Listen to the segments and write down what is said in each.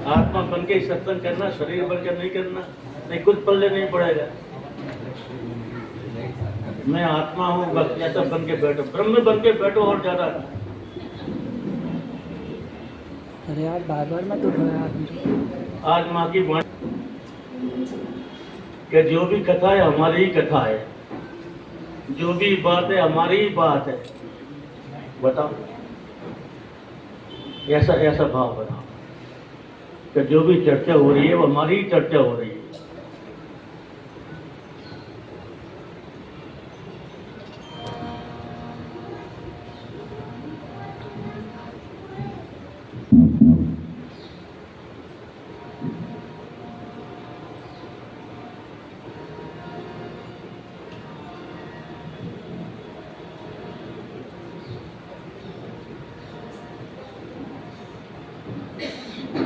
आत्मा बन के ही सत्संग करना, शरीर बन के नहीं करना, नहीं कुछ पल्ले नहीं पड़ेगा। मैं आत्मा हूँ बस ऐसा बन के बैठो, ब्रह्म बन के बैठो और ज्यादा। अरे यार बार बार मत उठो यार। आज माँ की वाणी कि जो भी कथा है हमारी ही कथा है, जो भी बात है हमारी ही बात है। बताओ, ऐसा ऐसा भाव बनाओ कि जो भी चर्चा हो रही है वो हमारी ही चर्चा हो रही है।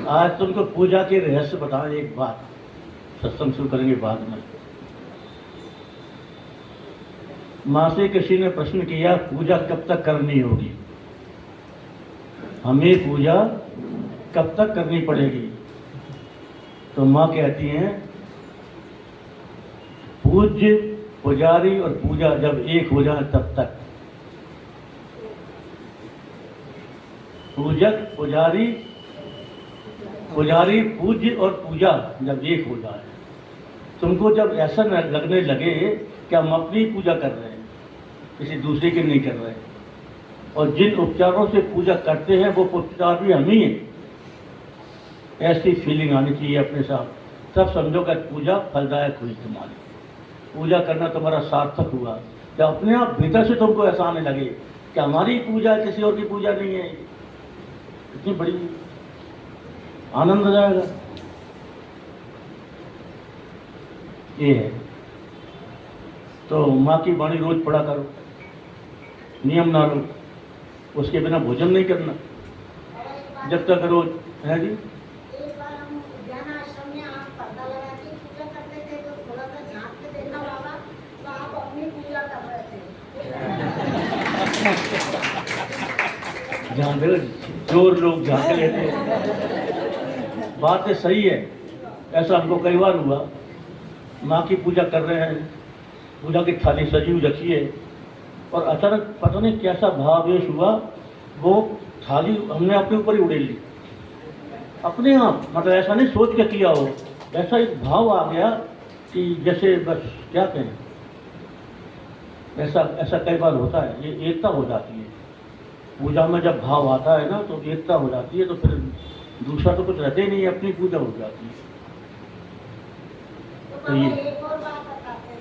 आज तुमको पूजा के रहस्य बताएं। एक बात, सत्संग शुरू करेंगे बाद में। माँ से किसी ने प्रश्न किया पूजा कब तक करनी होगी, हमें पूजा कब तक करनी पड़ेगी? तो माँ कहती हैं पूज्य पुजारी और पूजा जब एक हो जाए तब तक। पूजक पुजारी, पुजारी पूज्य और पूजा जब एक हो जाए। तुमको जब ऐसा लगने लगे कि हम अपनी पूजा कर रहे हैं, किसी दूसरे की नहीं कर रहे, और जिन उपचारों से पूजा करते हैं वो उपचार भी हम ही हैं, ऐसी फीलिंग आनी चाहिए अपने साथ। तब समझो कि पूजा फलदायक हुई तुम्हारी, पूजा करना तुम्हारा सार्थक हुआ। जब अपने आप भीतर से तुमको ऐसा आने लगे कि हमारी पूजा किसी और की पूजा नहीं है, कितनी बड़ी आनंद आ जाएगा। ये है तो माँ की वाणी रोज पढ़ा करो, नियम ना लो, उसके बिना भोजन नहीं करना जब तक रोज है जी। झांक जोर लोग झांक लेते हैं, बात है सही है। ऐसा हमको कई बार हुआ, माँ की पूजा कर रहे हैं, पूजा की थाली सजी हुई रखी है, और अचानक पता नहीं कैसा भावेश हुआ, वो थाली हमने अपने ऊपर ही उड़ेल ली अपने आप। मतलब ऐसा नहीं सोच के किया हो, ऐसा एक भाव आ गया कि जैसे बस क्या कहें, ऐसा ऐसा कई बार होता है। ये एकता हो जाती है पूजा में, जब भाव आता है ना तो एकता हो जाती है, तो फिर दूसरा तो कुछ रहते ही नहीं, अपनी पूजा हो जाती है। तो ये एक और बात बताते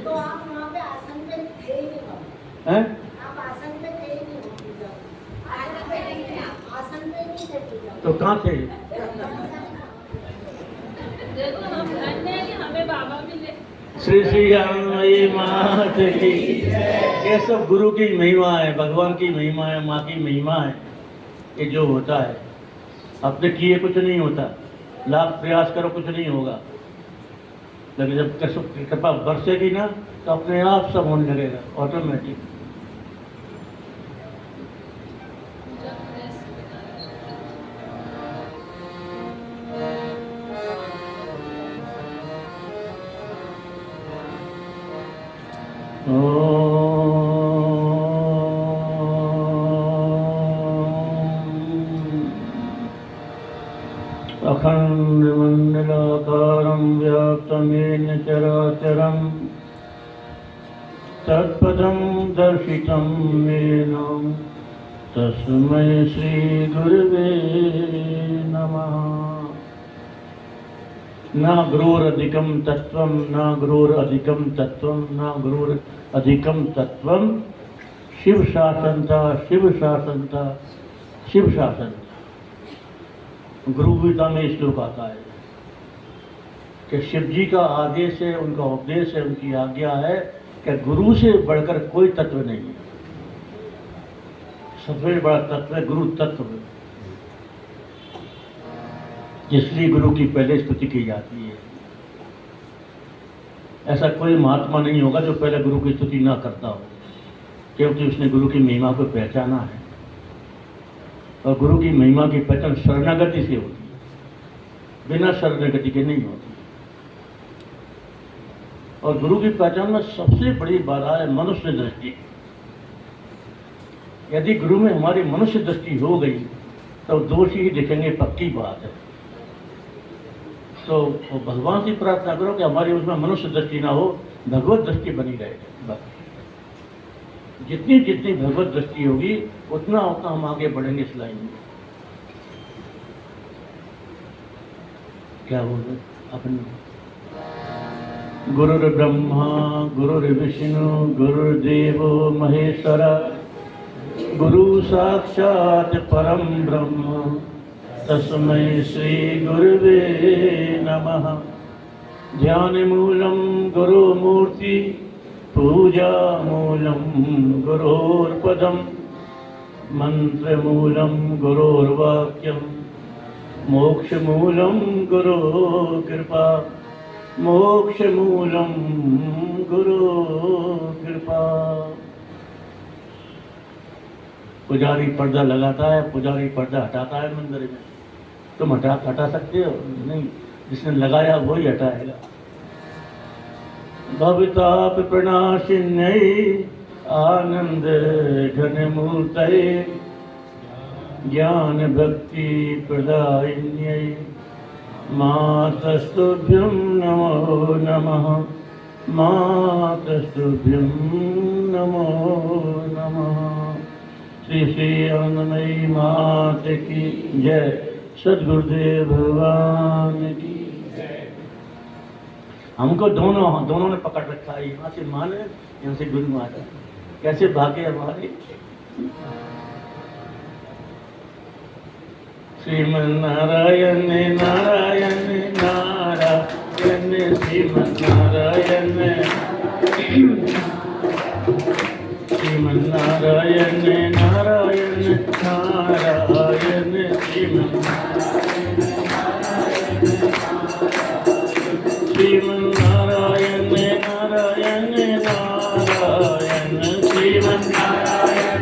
तो आप वहाँ पे आसन पे थे ही नहीं, हैं? आप आसन पे थे ही नहीं पूजा, आसन पे नहीं थे पूजा, तो कहाँ थे? देखो हम धन्य हैं कि हमें बाबा मिले। श्री श्री राममयी मात की। ये सब गुरु की महिमा है, भगवान की महिमा है, माँ की महिमा है। ये जो होता है अपने किए कुछ नहीं होता, लाख प्रयास करो कुछ नहीं होगा, लेकिन जब कृपा बरसेगी ना तो अपने आप सब होने लगेगा ऑटोमेटिक। अखण्डमण्डलाकारं व्याप्तमेन चराचरं तत्पदं दर्शितं येन तस्मै श्रीगुरुवे नमः। न गुरोरधिकं तत्त्वं, न गुरोरधिकं तत्त्वं, न गुरोरधिकं तत्त्वं। शिव शासनता, शिव शासनता, शिव शासन। गुरु गीता में श्लोक आता है कि शिव जी का आदेश है, उनका उपदेश है, उनकी आज्ञा है कि गुरु से बढ़कर कोई तत्व नहीं है। सबसे बड़ा तत्व है गुरु तत्व, इसलिए गुरु की पहले स्तुति की जाती है। ऐसा कोई महात्मा नहीं होगा जो पहले गुरु की स्तुति ना करता हो, क्योंकि उसने गुरु की महिमा को पहचाना है। और गुरु की महिमा की पहचान शरणागति से होती है, बिना शरणागति के नहीं होती। और गुरु की पहचान में सबसे बड़ी बाधा है मनुष्य दृष्टि। यदि गुरु में हमारी मनुष्य दृष्टि हो गई तो दोष ही दिखेंगे, पक्की बात है। तो भगवान से प्रार्थना करो कि हमारी उसमें मनुष्य दृष्टि ना हो, भगवत दृष्टि बनी रहे। बस जितनी जितनी भगवत दृष्टि होगी उतना उतना हम आगे बढ़ेंगे इस लाइन में। क्या बोल रहे अपने? गुरुर्ब्रह्मा गुरुर्विष्णु गुरुर्देवो महेश्वर गुरु साक्षात् परम ब्रह्म तस्मै श्री गुरुवे नमः। ध्यान मूलम गुरुमूर्ति पूजा मूलम गुरोर्पदम मंत्र मूलम गुरोर्वाक्यम मोक्ष मूलम गुरो कृपा मोक्ष मूलम गुरु कृपा। पुजारी पर्दा लगाता है, पुजारी पर्दा हटाता है मंदिर में। तुम हटा सकते हो? नहीं, जिसने लगाया वही हटाएगा। भवताप प्रणाशिन्यै आनंद घन मूर्तये ज्ञान भक्ति प्रदायिन्यै मातस्तुभ्यं नमो नमः मातस्तुभ्यं नमो नमः। श्री श्री आनंदमयी मात की जय। सद्गुरुदेव भगवान की जय। हमको दोनों ने पकड़ रखा है, यहाँ से माने यहाँ से गुरु माता। कैसे भागे हमारे। श्रीमन्नारायण नारायण नारायण श्रीमन्नारायण श्रीमन्नारायण नारायण नारायण श्रीमन्नारायण श्रीमन्नारायण नारायण नारायण श्रीमन्नारायण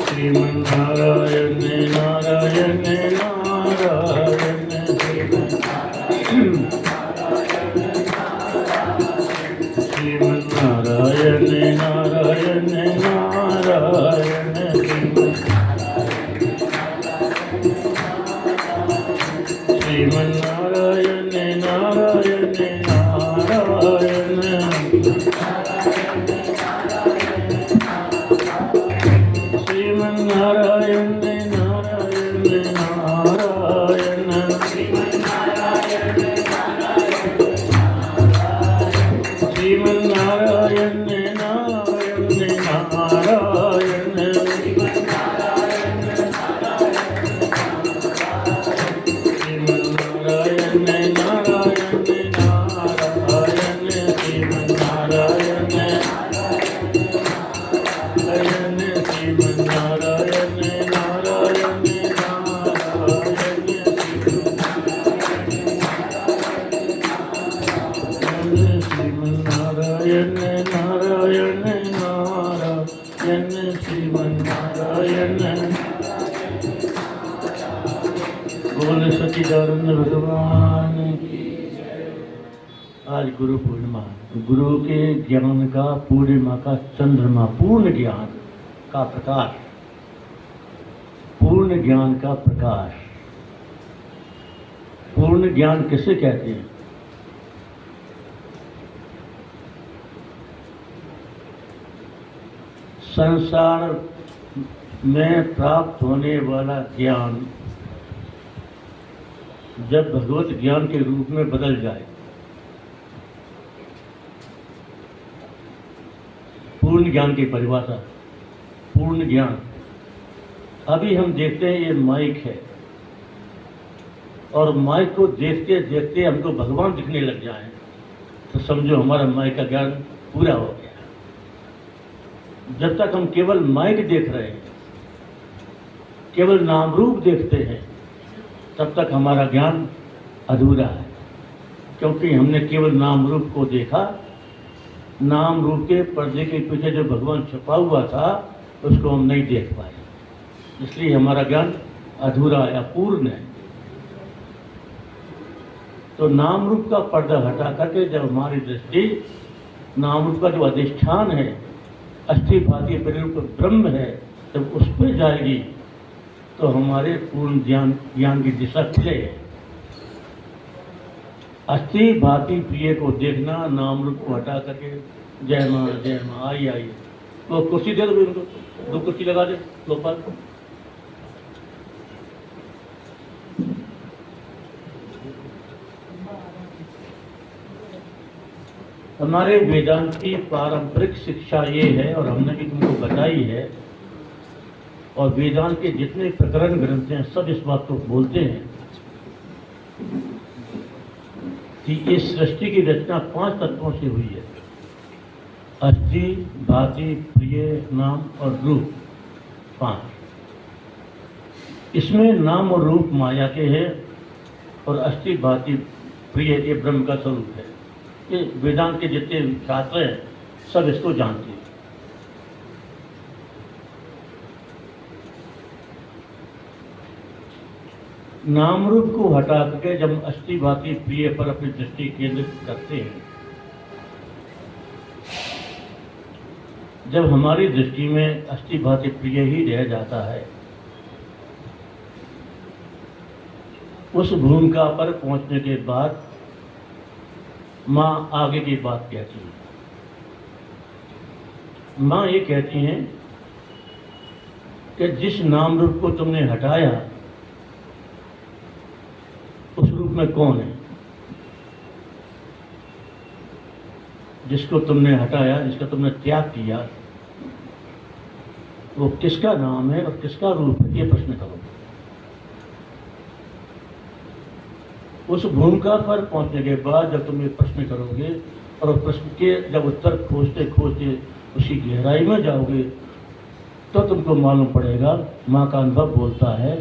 श्रीमन्नारायण नारायण नारायण बोल सच्चिदानंद भगवान की। आज गुरु पूर्णिमा, गुरु के ज्ञान का, पूर्णिमा का चंद्रमा, पूर्ण ज्ञान का प्रकाश, पूर्ण ज्ञान का प्रकाश। पूर्ण ज्ञान किसे कहते हैं? संसार में प्राप्त होने वाला ज्ञान जब भगवत ज्ञान के रूप में बदल जाए, पूर्ण ज्ञान की परिभाषा, पूर्ण ज्ञान अभी हम देखते हैं ये माइक है, और माइक को देखते देखते हमको भगवान दिखने लग जाए तो समझो हमारा माइक का ज्ञान पूरा हो गया। जब तक हम केवल माइक देख रहे हैं, केवल नाम रूप देखते हैं, तब तक हमारा ज्ञान अधूरा है, क्योंकि हमने केवल नाम रूप को देखा। नाम रूप के पर्दे के पीछे जो भगवान छुपा हुआ था उसको हम नहीं देख पाए, इसलिए हमारा ज्ञान अधूरा या अपूर्ण है। तो नाम रूप का पर्दा हटा करके जब हमारी दृष्टि नाम रूप का जो अधिष्ठान है, अस्थि भाती परिरूप ब्रह्म है, जब उस पर जाएगी तो हमारे पूर्ण ज्ञान की दिशा खुले। अस्थि भाती प्रिय को देखना, नाम रूप को हटा करके जय माँ आई। तो कुर्सी दे दो उनको, 2 कुर्सी लगा दे गोपाल को। हमारे वेदांत की पारंपरिक शिक्षा ये है, और हमने भी तुमको बताई है, और वेदांत के जितने प्रकरण ग्रंथ हैं सब इस बात को बोलते हैं कि इस सृष्टि की रचना 5 तत्वों से हुई है। अस्थि भाति प्रिय नाम और रूप, 5। इसमें नाम और रूप माया के हैं, और अस्थि भाति प्रिय ये ब्रह्म का स्वरूप है। ये वेदांत के जितने छात्र हैं सब इसको जानते हैं। नाम रूप को हटा करके जब अस्थि भाति प्रिय पर अपनी दृष्टि केंद्रित करते हैं, जब हमारी दृष्टि में अस्थि भाति प्रिय ही रह जाता है, उस भूमिका पर पहुंचने के बाद माँ आगे की बात कहती है। माँ ये कहती हैं कि जिस नाम रूप को तुमने हटाया उस रूप में कौन है? जिसको तुमने हटाया, जिसका तुमने त्याग किया, वो किसका नाम है और किसका रूप है? ये प्रश्न करो। उस भूमिका पर पहुंचने के बाद जब तुम ये प्रश्न करोगे और प्रश्न के जब उत्तर खोजते खोजते उसी गहराई में जाओगे, तो तुमको मालूम पड़ेगा, माँ का अनुभव बोलता है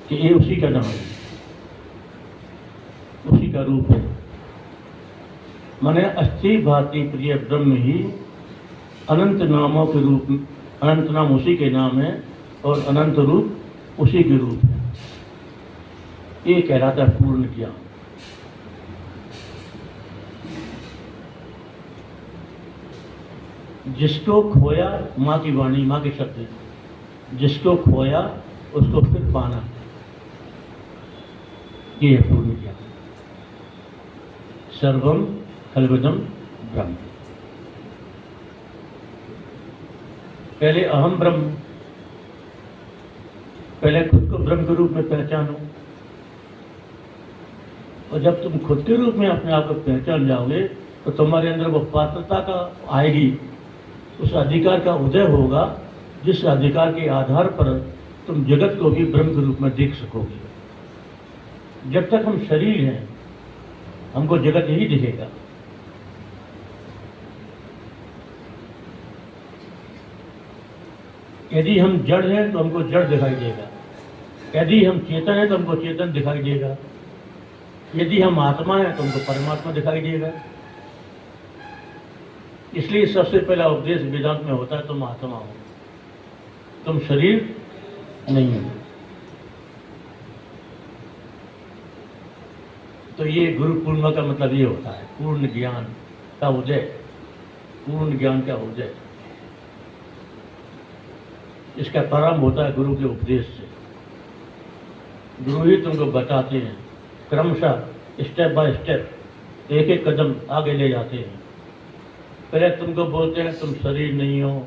कि ये उसी का नाम है, उसी का रूप है। माने अस्थि भाति प्रिय ब्रह्म ही अनंत नामों के रूप, अनंत नाम उसी के नाम है और अनंत रूप उसी के रूप है। ये कहलाता है पूर्ण ज्ञान। जिसको खोया, माँ की वाणी, माँ के शब्द, जिसको खोया उसको फिर पाना, ये है पूर्ण ज्ञान। सर्वम खल्विदम ब्रह्म। पहले अहम ब्रह्म, पहले खुद को ब्रह्म के रूप में पहचानो, और जब तुम खुद के रूप में अपने आप को पहचान जाओगे तो तुम्हारे अंदर वो पात्रता का आएगी, उस अधिकार का उदय होगा, जिस अधिकार के आधार पर तुम जगत को भी ब्रह्म के रूप में देख सकोगे। जब तक हम शरीर हैं हमको जगत यही दिखेगा। यदि हम जड़ हैं तो हमको जड़ दिखाई देगा, यदि हम चेतन हैं तो हमको चेतन दिखाई देगा, यदि हम आत्मा हैं तो हमको परमात्मा दिखाई देगा। इसलिए सबसे पहला उपदेश वेदांत में होता है, तुम आत्मा हो, तुम शरीर नहीं हो। तो ये गुरु पूर्णिमा का मतलब ये होता है, पूर्ण ज्ञान का उदय, पूर्ण ज्ञान का उदय। इसका प्रारंभ होता है गुरु के उपदेश से। गुरु ही तुमको बताते हैं, क्रमशः स्टेप बाय स्टेप, एक एक कदम आगे ले जाते हैं। पहले तुमको बोलते हैं तुम शरीर नहीं हो,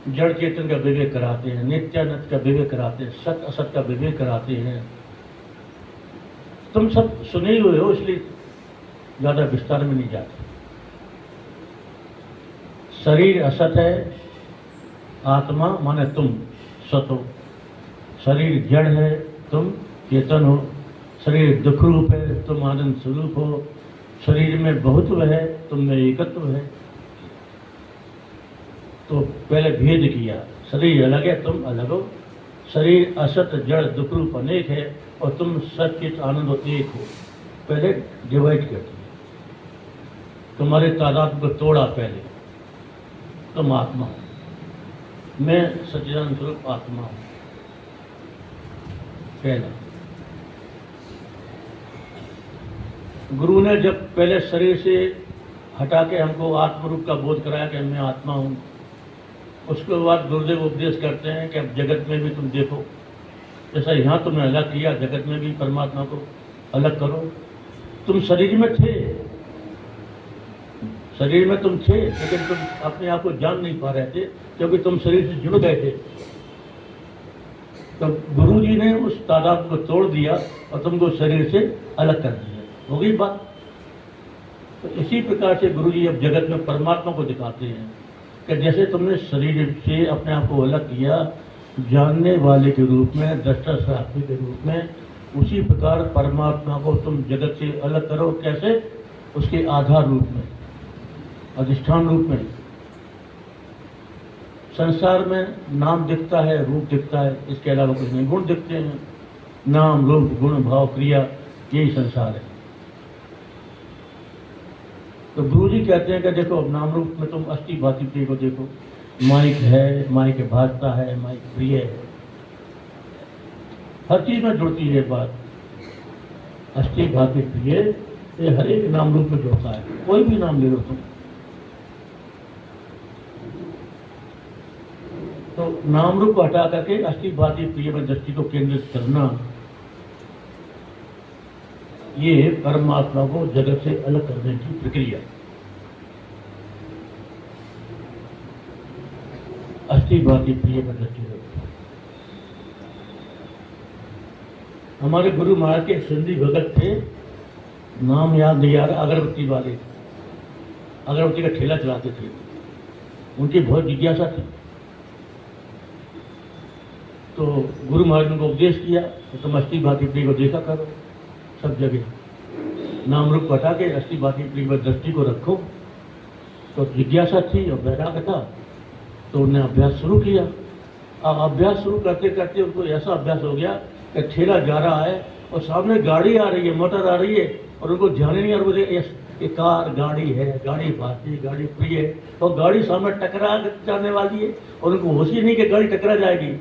जड़ चेतन का विवेक कराते हैं, नित्यानंद का विवेक कराते हैं, सत्य असत का विवेक कराते हैं, तुम सब सुने ही हुए हो, इसलिए ज़्यादा विस्तार में नहीं जाते। शरीर असत है, आत्मा माने तुम सत हो। शरीर जड़ है, तुम चेतन हो। शरीर दुख रूप है, तुम आनंद स्वरूप हो। शरीर में बहुत्व है, तुम में एकत्व है। तो पहले भेद किया, शरीर अलग है, तुम अलग हो। शरीर असत जड़ दुख रूप अनेक है और तुम सचित आनंद और एक हो। पहले डिवाइड कर दिया, तुम्हारे तादाद को तोड़ा। पहले तुम आत्मा हो, मैं सच्चिदानंद स्वरूप आत्मा हूं। पहला गुरु ने जब पहले शरीर से हटा के हमको आत्मरूप का बोध कराया कि मैं आत्मा हूं, उसके बाद गुरुदेव उपदेश करते हैं कि अब जगत में भी तुम देखो, जैसा यहाँ तुमने अलग किया, जगत में भी परमात्मा को अलग करो। तुम शरीर में थे, शरीर में तुम थे, लेकिन तुम अपने आप को जान नहीं पा रहे थे क्योंकि तुम शरीर से जुड़ गए थे। तो गुरु जी ने उस तादाद को तोड़ दिया और तुमको शरीर से अलग कर दिया। हो गई बात। तो इसी प्रकार से गुरु जी अब जगत में परमात्मा को दिखाते हैं कि जैसे तुमने शरीर से अपने आप को अलग किया जानने वाले के रूप में, दृष्टा साक्षी के रूप में, उसी प्रकार परमात्मा को तुम जगत से अलग करो। कैसे? उसके आधार रूप में, अधिष्ठान रूप में। संसार में नाम दिखता है, रूप दिखता है, इसके अलावा कुछ नहीं। गुण दिखते हैं, नाम रूप गुण भाव क्रिया, यही संसार है। तो गुरु जी कहते हैं कि देखो अब नाम रूप में तुम अस्थि भांति प्रिय को देखो। माइक है, माइक भाजता है, माइक प्रिय है, हर चीज में जुड़ती है बात। अस्थि भांति प्रिय ये हर एक नाम रूप में जुड़ता है। कोई भी नाम ले लो तुम। तो नाम रूप हटा करके अस्थि भांति प्रिय में दृष्टि को केंद्रित करना, ये परमात्मा को जगत से अलग करने की प्रक्रिया। अस्थि भांति प्रिय में दृष्टि। हमारे गुरु महाराज के सिंधी भगत थे, नाम याद नहीं आ रहा, अगरबत्ती वाले, अगरबत्ती का ठेला चलाते थे। उनकी बहुत जिज्ञासा थी। तो गुरु महाराज ने उनको उपदेश किया तो तुम अस्थि भांति प्रिय को देखा करो सब जगह। नाम रूप हटा के अस्थि भांति प्रिय में दृष्टि को रखो। तो जिज्ञासा थी और वैराग्य था, तो उन्होंने अभ्यास शुरू किया। अब अभ्यास शुरू करते करते उनको ऐसा अभ्यास हो गया कि ठेला जा रहा है और सामने गाड़ी आ रही है, मोटर आ रही है, और उनको ध्यान ही नहीं आ रहा मुझे ये कार गाड़ी है, गाड़ी भाती, गाड़ी प्रिय है, और गाड़ी सामने टकरा जाने वाली है और उनको होश ही नहीं कि गाड़ी टकरा जाएगी।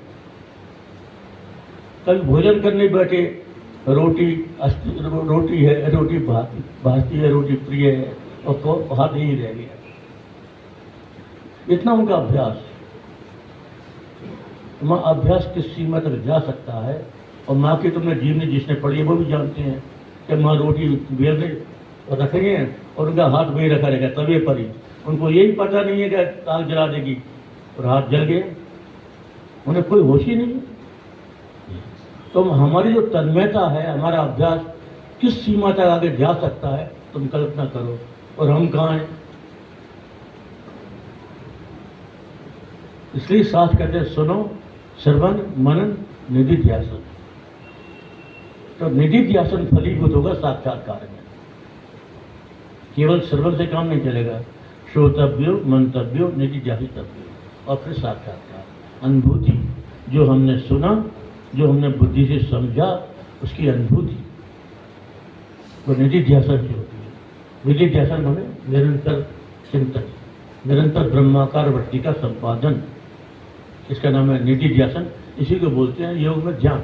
कभी भोजन करने बैठे, रोटी है, रोटी भाती है, रोटी प्रिय है, और तो हाथ ही रह गया। इतना उनका अभ्यास। माँ अभ्यास किस सीमा तक जा सकता है, और माँ की तुमने जीवनी जिसने पढ़ी है वो भी जानते हैं कि माँ रोटी बेल में रखेंगे और उनका हाथ वही रखा रहेगा तवे पर ही। उनको यही पता नहीं है कि आग जला देगी और हाथ जल गए, उन्हें कोई होश ही नहीं। तो हमारी जो तन्मयता है, हमारा अभ्यास किस सीमा तक आगे जा सकता है तुम कल्पना करो। और हम कहाँ हैं? इसलिए शास्त्र कहते हैं सुनो श्रवण मनन निधि ध्यासन। तो निधि ध्यासन फलीभूत होगा साक्षात्कार में। केवल श्रवण से काम नहीं चलेगा, श्रोतव्यो मंतव्यो निधि ध्यासितव्यो, और फिर साक्षात्कार अनुभूति। जो हमने सुना, जो हमने बुद्धि से समझा, उसकी अनुभूति वो निधि ध्यासन की होती है। निधि ध्यासन हमें निरंतर चिंतन, निरंतर ब्रह्माकार वृत्ति का संपादन, इसका नाम है निधि ध्यासन। इसी को बोलते हैं योग में ध्यान।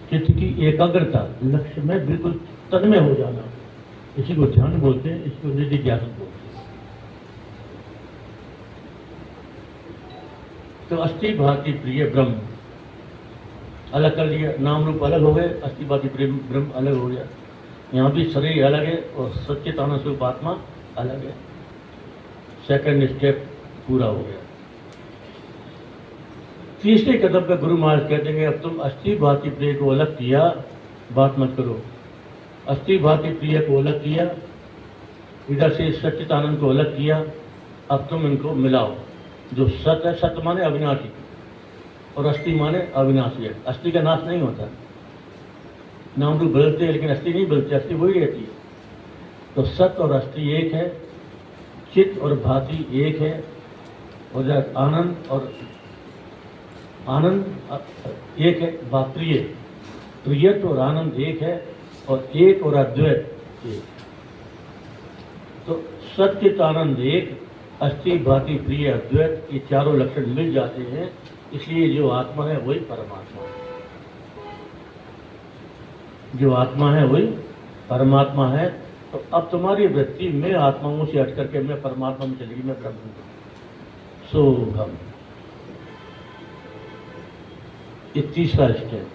चित्त की एकाग्रता, लक्ष्य में बिल्कुल तन्मय हो जाना, इसी को ध्यान बोलते हैं, इसको निधि ध्यासन बोलते हैं। तो अस्थि भांति प्रिय ब्रह्म अलग कर लिया, नाम रूप अलग हो गए, अस्थि भांति प्रिय ब्रह्म अलग हो गया। यहाँ भी शरीर अलग है और सच्चित आनंद स्वरूप आत्मा अलग है। सेकंड स्टेप पूरा हो गया। तीसरे कदम पे गुरु महाराज कहते हैं अब तुम अस्थि भांति प्रिय को अलग किया, बात मत करो। अस्थि भांति प्रिय को अलग किया, इधर से सच्चिदानंद को अलग किया, अब तुम इनको मिलाओ। जो सत है, सत्य माने अविनाशी, और अस्थि माने अविनाशी है। अस्थि का नाश नहीं होता, नाम रूप बदलते हैं लेकिन अस्थि नहीं बदलती, अस्थि वही रहती है। तो सत्य और अस्थि एक है, चित्त और भांति एक है, और आनंद एक है, प्रिय प्रियत्व और आनंद एक है, और एक और अद्वैत एक। तो सच्चित आनंद एक, अस्थि भांति प्रिय अद्वैत, ये चारों लक्षण मिल जाते हैं, इसलिए जो आत्मा है वही परमात्मा है। जो आत्मा है वही परमात्मा है। तो अब तुम्हारी वृत्ति में आत्माओं से हट करके मैं परमात्मा में चलेगी, मैं ब्रह्म हूं। सोहम, ये तीसरा स्टेप।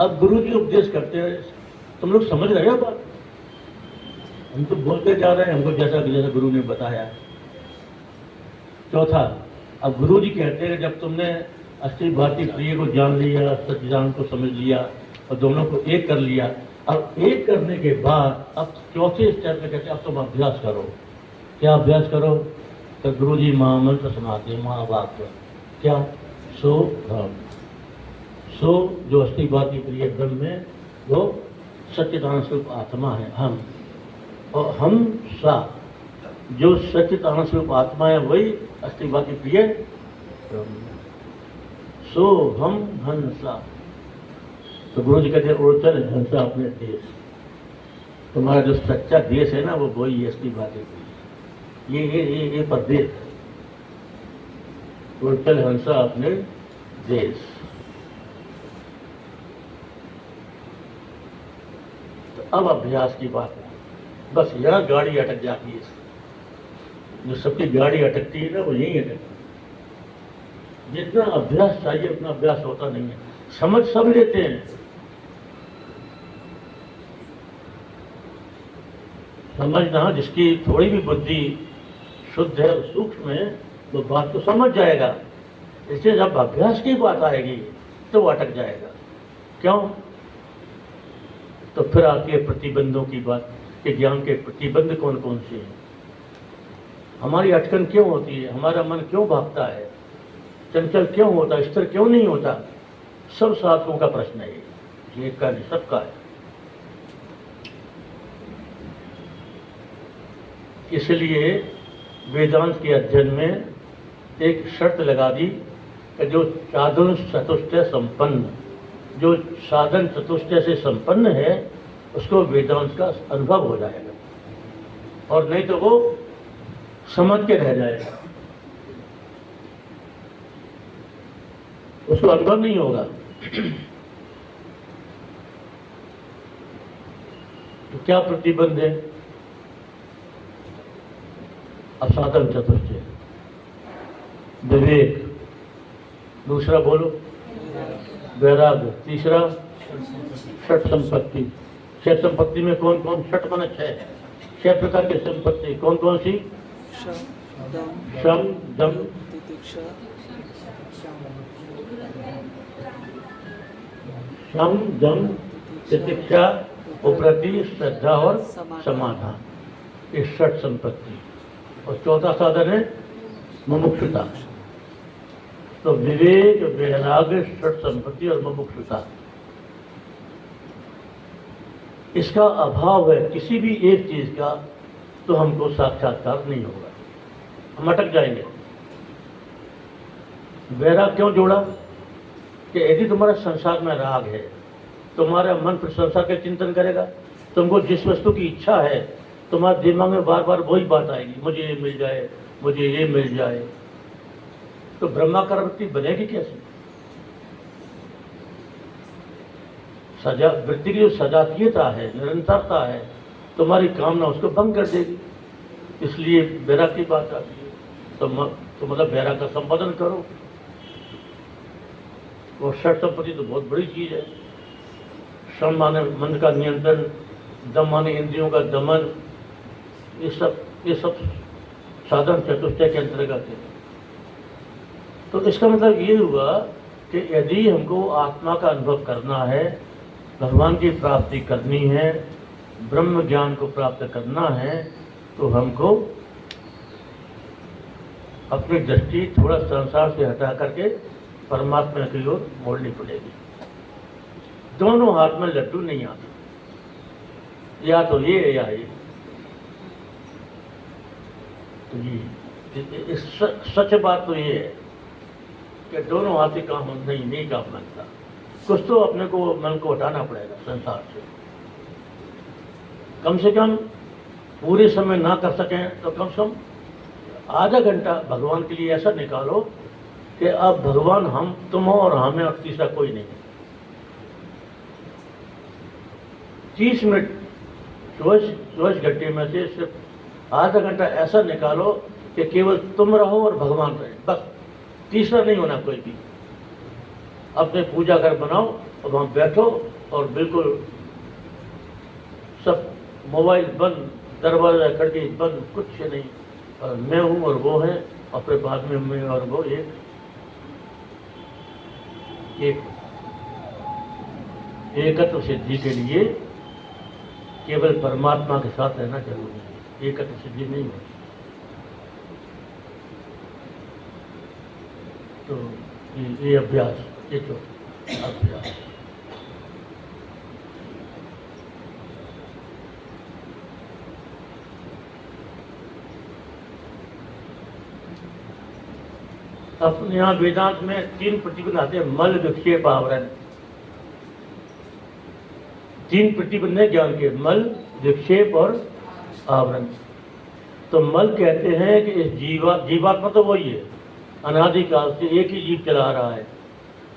अब गुरु जी उपदेश करते हैं, तुम लोग समझ रहे हो बात? हम तो बोलते जा रहे हैं, हमको जैसा जैसा गुरु ने बताया। चौथा, अब गुरु जी कहते हैं जब तुमने अस्थि भांति प्रिय को जान लिया, सच्चिदानंद को समझ लिया और दोनों को एक कर लिया, अब एक करने के बाद अब चौथे स्टेप में कहते हैं अब तुम अभ्यास करो। क्या अभ्यास करो? तो गुरु जी महामंत्र सुनाते हैं, महावाक्य क्या? सो हम, सो जो अस्थि भांति प्रिय ब्रह्म है वो सच्चिदानंद स्वरूप आत्मा है हम, और हम सा जो सच्चिदानंद स्वरूप आत्मा है वही अस्थि भांति प्रिय ब्रह्म। सो हम हंसा। तो गुरु जी कहते हैं और चल हंसा अपने देश। तुम्हारा जो सच्चा देश है ना वो वही अस्थि भांति प्रिय, ये परदेश है। और चल हंसा अपने देश। तो अब अभ्यास की बात है, बस यहाँ गाड़ी अटक जाती है। जो सबकी गाड़ी अटकती है ना वो यही अटकती है। जितना अभ्यास चाहिए उतना अभ्यास होता नहीं है। समझ सब लेते हैं, समझना जिसकी थोड़ी भी बुद्धि शुद्ध है, सूक्ष्म है, वो बात को समझ जाएगा। इसलिए जब अभ्यास की बात आएगी तो वो अटक जाएगा। क्यों? तो फिर आती है प्रतिबंधों की बात कि ज्ञान के प्रतिबंध कौन कौन से हैं। हमारी अटकन क्यों होती है? हमारा मन क्यों भागता है? चंचल क्यों होता है? स्थिर क्यों नहीं होता? सब साधकों का प्रश्न है, ये का नहीं, सबका है। इसलिए वेदांत के अध्ययन में एक शर्त लगा दी कि जो साधन चतुष्टय संपन्न, जो साधन चतुष्टय से संपन्न है उसको वेदांत का अनुभव हो जाएगा, और नहीं तो वो समझ के रह जाएगा, उसको अनुभव नहीं होगा। तो क्या प्रतिबंध है? असाधन चतुष्टय, विवेक, दूसरा बोलो वैराग्य, तीसरा षट संपत्ति। षट संपत्ति में कौन कौन? षट माने छह प्रकार की संपत्ति कौन कौन सी? शम, दम, शम, दम, तितिक्षा, उपरति, श्रद्धा और समाधान, ये षट संपत्ति। और चौथा साधन है मुमुक्षुता। तो विवेक, वैराग्य, षट संपत्ति और मुमुक्षुता, इसका अभाव है किसी भी एक चीज का तो हमको साक्षात्कार नहीं होगा, हम अटक जाएंगे। वैराग क्यों जोड़ा? कि यदि तुम्हारा संसार में राग है, तुम्हारा मन फिर संसार का चिंतन करेगा, तुमको जिस वस्तु की इच्छा है तुम्हारे दिमाग में बार बार वही बात आएगी, मुझे ये मिल जाए, मुझे ये मिल जाए। तो ब्रह्माकार वृत्ति बनेगी कैसे? सजा वृत्ति की जो सजातीयता है, निरंतरता है, तुम्हारी कामना उसको भंग कर देगी। इसलिए वैराग की बात आती है। तो मतलब वैराग का संपादन करो। और षट संपत्ति तो बहुत बड़ी चीज है। श्रम माने मन का नियंत्रण, दम माने इंद्रियों का दमन, ये सब साधन चतुष्टय के अंतर्गत है। तो इसका मतलब ये हुआ कि यदि हमको आत्मा का अनुभव करना है भगवान की प्राप्ति करनी है, ब्रह्म ज्ञान को प्राप्त करना है, तो हमको अपनी दृष्टि थोड़ा संसार से हटा करके परमात्मा की ओर मोड़नी पड़ेगी। दोनों हाथ में लड्डू नहीं आते, या तो ये या ये। तो ये सच बात तो ये है कि दोनों हाथ से काम नहीं काम बनता। कुछ तो अपने को मन को हटाना पड़ेगा संसार से। कम से कम पूरे समय ना कर सकें तो कम से कम आधा घंटा भगवान के लिए ऐसा निकालो कि अब भगवान हम तुम हो और हमें और तीसरा कोई नहीं। 30 मिनट 24 घंटे में से सिर्फ आधा घंटा ऐसा निकालो कि केवल तुम रहो और भगवान रहे, बस तीसरा नहीं होना कोई भी। अपने पूजा घर बनाओ और वहाँ बैठो और बिल्कुल सब मोबाइल बंद, दरवाजा खिड़की बंद, कुछ नहीं। और मैं हूँ और वो है, और फिर बाद में मैं और वो एकत्व सिद्धि के लिए केवल परमात्मा के साथ रहना जरूरी है। एकत्व सिद्धि नहीं है। तो ये अभ्यास, ये तो अभ्यास। अपने यहाँ वेदांत में 3 प्रतिबंध आते हैं, मल, विक्षेप, आवरण। 3 प्रतिबंध है ज्ञान के, मल, विक्षेप और आवरण। तो मल कहते हैं कि इस जीवात्मा तो वही है, अनादिकाल से एक ही जीव चला रहा है।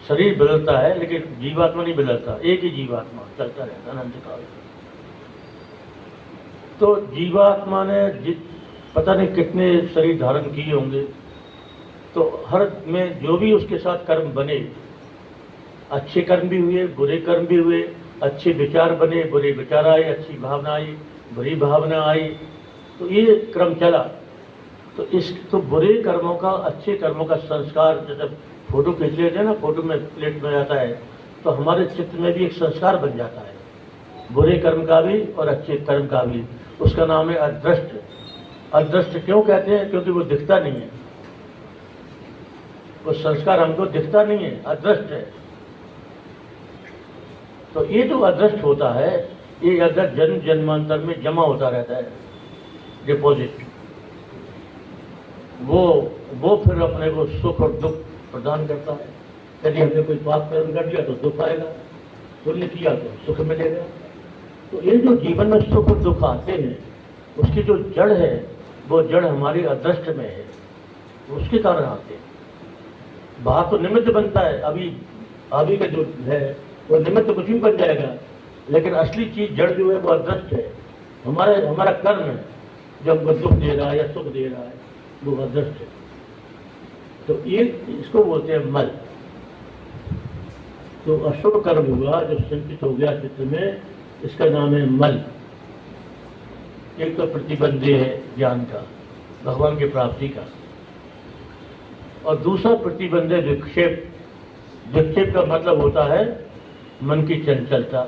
शरीर बदलता है लेकिन जीवात्मा नहीं बदलता, एक ही जीवात्मा चलता रहता अनंत काल से। तो जीवात्मा ने पता नहीं कितने शरीर धारण किए होंगे, तो हर में जो भी उसके साथ कर्म बने, अच्छे कर्म भी हुए, बुरे कर्म भी हुए, अच्छे विचार बने, बुरे विचार आए, अच्छी भावना आई, बुरी भावना आई, तो ये क्रम चला। तो बुरे कर्मों का, अच्छे कर्मों का संस्कार, जैसे फोटो खींच लेते हैं ना, फोटो में प्लेट में जाता है, तो हमारे चित्त में भी एक संस्कार बन जाता है, बुरे कर्म का भी और अच्छे कर्म का भी। उसका नाम है अदृष्ट। अदृष्ट क्यों कहते हैं? क्योंकि वो दिखता नहीं है, वो संस्कार हमको दिखता नहीं है, अदृष्ट है। तो ये जो अदृष्ट होता है, ये अगर जन्म जन्मांतर में जमा होता रहता है, डिपॉजिट, वो फिर अपने को सुख और दुख प्रदान करता है। यदि हमने कोई पाप कर्म कर दिया तो दुख आएगा, पुण्य किया तो सुख मिलेगा। तो ये जो जीवन में सुख और दुख आते हैं, उसकी जो जड़ है, वो जड़ हमारी अदृष्ट में है, उसके कारण आते हैं। बाहर तो निमित्त बनता है, अभी का जो है वो निमित्त कुछ भी बन जाएगा, लेकिन असली चीज जड़ जो है वो अदृष्ट है। हमारा कर्म है जो हमको दुख दे रहा है या सुख दे रहा है, वो अदृष्ट है। तो ये इसको बोलते हैं मल। तो अशुभ कर्म हुआ जो संचित हो गया चित्त में, इसका नाम है मल। एक तो प्रतिबंध है ज्ञान का, भगवान की प्राप्ति का, और दूसरा प्रतिबंध है विक्षेप। विक्षेप का मतलब होता है मन की चंचलता,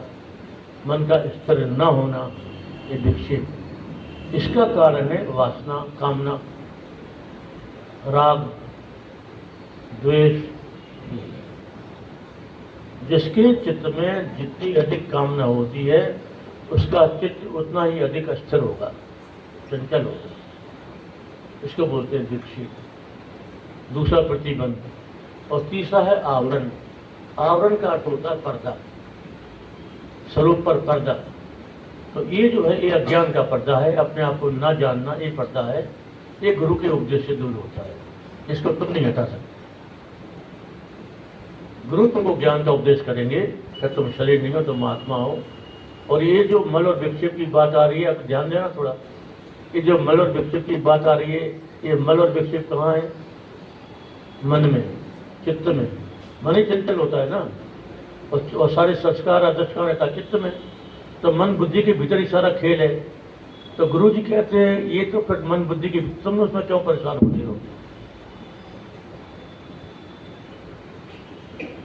मन का स्थिर न होना, ये विक्षेप। इसका कारण है वासना, कामना, राग, द्वेष। जिसके चित्त में जितनी अधिक कामना होती है, उसका चित्त उतना ही अधिक अस्थिर होगा, चंचल होगा। इसको बोलते हैं विक्षेप। दूसरा प्रतिबंध। और तीसरा है आवरण। आवरण का अर्थ होता है पर्दा, स्वरूप पर पर्दा। तो ये जो है, ये अज्ञान का पर्दा है, अपने आप को ना जानना, ये पर्दा है। ये गुरु के उपदेश से दूर होता है, इसको तुम नहीं हटा सकते। गुरु तुमको ज्ञान का उपदेश करेंगे कि तुम शरीर नहीं हो, तुम आत्मा हो। और ये जो मल और विक्षेप की बात आ रही है, अब ध्यान देना थोड़ा, ये जो मल और विक्षेप की बात आ रही है, ये मल और विक्षेप कहाँ है? मन में, चित्त में। मन ही चंचल होता है ना, और सारे संस्कार आदर्शकार रहता है चित्त में। तो मन बुद्धि के भीतर ही सारा खेल है। तो गुरु जी कहते हैं ये तो फिर मन बुद्धि के, तुम उसमें क्यों परेशान होते हो?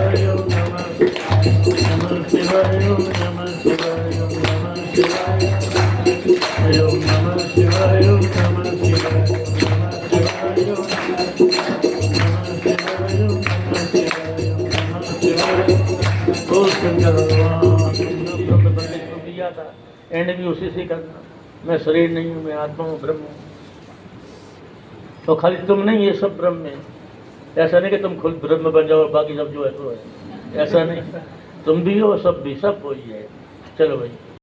शिवाय ओम नमः शिवाय ओम नमः शिवाय ओम नमः शिवाय ओम नमः शिवाय ओम नमः शिवाय ओम नमः शिवाय ओ शंकर भगवान ब्रह्म बंदे को दिया था एंड भी उसी से करना मैं शरीर नहीं हूँ मैं आत्मा हूँ ब्रह्म हूँ तो खाली तुम नहीं ये सब ब्रह्म है ऐसा नहीं कि तुम खुद ब्रह्म बन जाओ और बाकी सब जो है तो है ऐसा नहीं तुम भी हो सब भी सब वही है चलो भाई